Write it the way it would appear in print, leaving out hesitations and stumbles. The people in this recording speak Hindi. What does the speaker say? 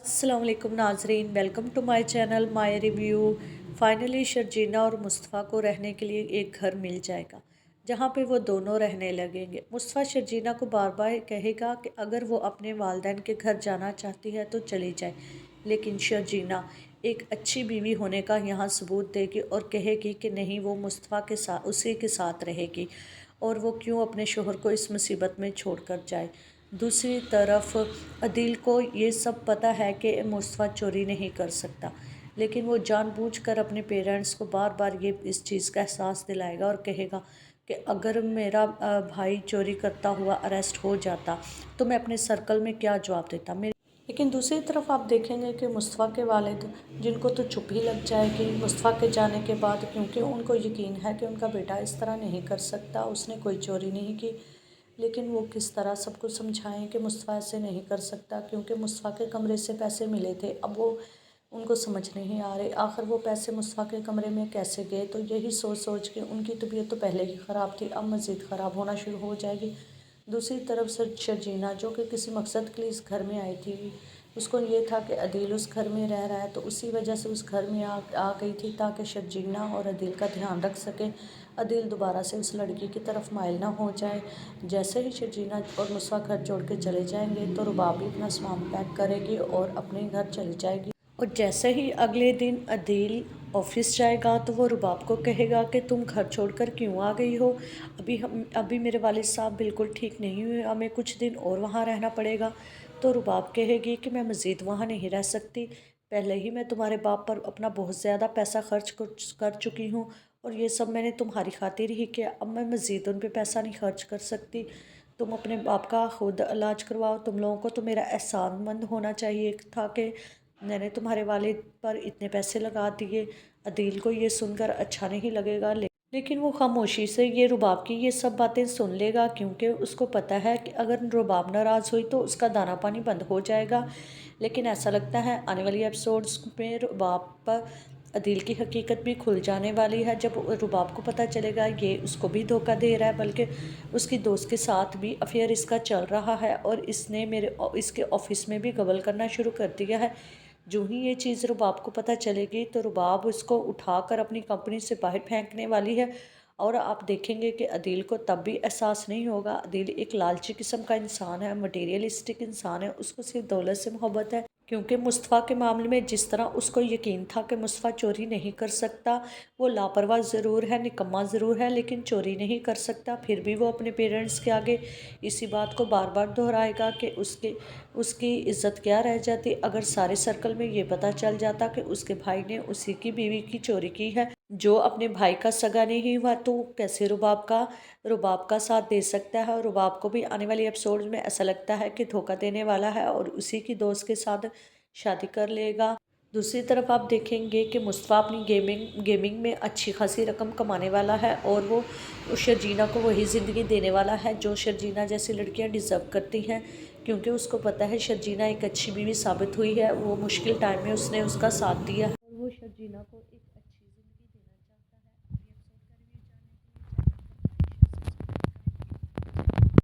अस्सलाम वालेकुम नाजरीन, welcome to my channel my review. Finally Sharjeena और मुस्तफ़ा को रहने के लिए एक घर मिल जाएगा जहां पे वो दोनों रहने लगेंगे। मुस्तफ़ा शर्जीना को बार बार कहेगा कि अगर वो अपने वालिदैन के घर जाना चाहती है तो चली जाए, लेकिन शर्जीना एक अच्छी बीवी होने का यहाँ सबूत देगी और कहेगी कि नहीं, वो मुस्तफ़ा के साथ उसी के साथ रहेगी और वो क्यों अपने शोहर को इस मुसीबत में छोड़कर जाए। दूसरी तरफ अदील को ये सब पता है कि मुस्तफ़ा चोरी नहीं कर सकता, लेकिन वो जानबूझकर अपने पेरेंट्स को बार बार ये इस चीज़ का एहसास दिलाएगा और कहेगा कि अगर मेरा भाई चोरी करता हुआ अरेस्ट हो जाता तो मैं अपने सर्कल में क्या जवाब देता मेरे। लेकिन दूसरी तरफ आप देखेंगे कि मुस्तफ़ा के वालिद, जिनको तो चुप ही लग जाएगी मुस्तफ़ा के जाने के बाद, क्योंकि उनको यकीन है कि उनका बेटा इस तरह नहीं कर सकता, उसने कोई चोरी नहीं की। लेकिन वो किस तरह सबको समझाएं कि मुस्तफ़ा ऐसे नहीं कर सकता, क्योंकि मुस्तफ़ा के कमरे से पैसे मिले थे। अब वो उनको समझ नहीं आ रहे आखिर वो पैसे मुस्तफ़ा के कमरे में कैसे गए। तो यही सोच सोच के उनकी तबीयत तो पहले ही ख़राब थी, अब मज़ीद ख़राब होना शुरू हो जाएगी। दूसरी तरफ शर्जीना, जो कि किसी मकसद के लिए इस घर में आई थी, उसको ये था कि अदील उस घर में रह रहा है, तो उसी वजह से उस घर में आ गई थी ताकि शर्जीना और अदील का ध्यान रख सके, अदील दोबारा से उस लड़की की तरफ माइल ना हो जाए। जैसे ही शर्जीना और मुस्तफ़ा घर छोड़ के चले जाएंगे तो रुबाब भी अपना सामान पैक करेगी और अपने घर चली जाएगी। और जैसे ही अगले दिन अदील ऑफिस जाएगा तो वो रुबाब को कहेगा कि तुम घर छोड़कर क्यों आ गई हो, अभी मेरे वालिद साहब बिल्कुल ठीक नहीं हुए, हमें कुछ दिन और वहाँ रहना पड़ेगा। तो रुबाब कहेगी कि मैं मज़ीद वहाँ नहीं रह सकती, पहले ही मैं तुम्हारे बाप पर अपना बहुत ज़्यादा पैसा खर्च कर चुकी हूँ और ये सब मैंने तुम्हारी खातिर ही किया, अब मैं मज़ीद उन पर पैसा नहीं खर्च कर सकती। तुम अपने बाप का खुद इलाज करवाओ, तुम लोगों को तो मेरा एहसानमंद होना चाहिए था कि मैंने तुम्हारे वालिद पर इतने पैसे लगा दिए। अदील को ये सुनकर अच्छा नहीं लगेगा, लेकिन वो खामोशी से ये रुबाब की ये सब बातें सुन लेगा, क्योंकि उसको पता है कि अगर रुबाब नाराज़ हुई तो उसका दाना पानी बंद हो जाएगा। लेकिन ऐसा लगता है आने वाली एपिसोड्स में रुबाब पर अदील की हकीकत भी खुल जाने वाली है। जब रुबाब को पता चलेगा ये उसको भी धोखा दे रहा है, बल्कि उसकी दोस्त के साथ भी अफेयर इसका चल रहा है और इसने इसके ऑफिस में भी गबल करना शुरू कर दिया है। जो ही ये चीज़ रुबाब को पता चलेगी तो रुबाब उसको उठाकर अपनी कंपनी से बाहर फेंकने वाली है। और आप देखेंगे कि अदील को तब भी एहसास नहीं होगा। अदील एक लालची किस्म का इंसान है, मटेरियलिस्टिक इंसान है, उसको सिर्फ दौलत से मोहब्बत है। क्योंकि मुस्तफ़ा के मामले में जिस तरह उसको यकीन था कि मुस्तफ़ा चोरी नहीं कर सकता, वो लापरवाह ज़रूर है, निकम्मा ज़रूर है, लेकिन चोरी नहीं कर सकता, फिर भी वो अपने पेरेंट्स के आगे इसी बात को बार बार दोहराएगा कि उसकी इज़्ज़त क्या रह जाती अगर सारे सर्कल में ये पता चल जाता कि उसके भाई ने उसी की बीवी की चोरी की है, जो अपने भाई का सगा नहीं हुआ। तो कैसे रुबाब का साथ दे सकता है। और रुबाब को भी आने वाली एपिसोड में ऐसा लगता है कि धोखा देने वाला है और उसी की दोस्त के साथ शादी कर लेगा। दूसरी तरफ आप देखेंगे कि मुस्तफ़ा अपनी गेमिंग में अच्छी खासी रकम कमाने वाला है और वो उस शर्जीना को वही ज़िंदगी देने वाला है जो शर्जीना जैसी लड़कियां डिज़र्व करती हैं, क्योंकि उसको पता है शर्जीना एक अच्छी बीवी साबित हुई है, वो मुश्किल टाइम में उसने उसका साथ दिया है और वो शर्जीना को एक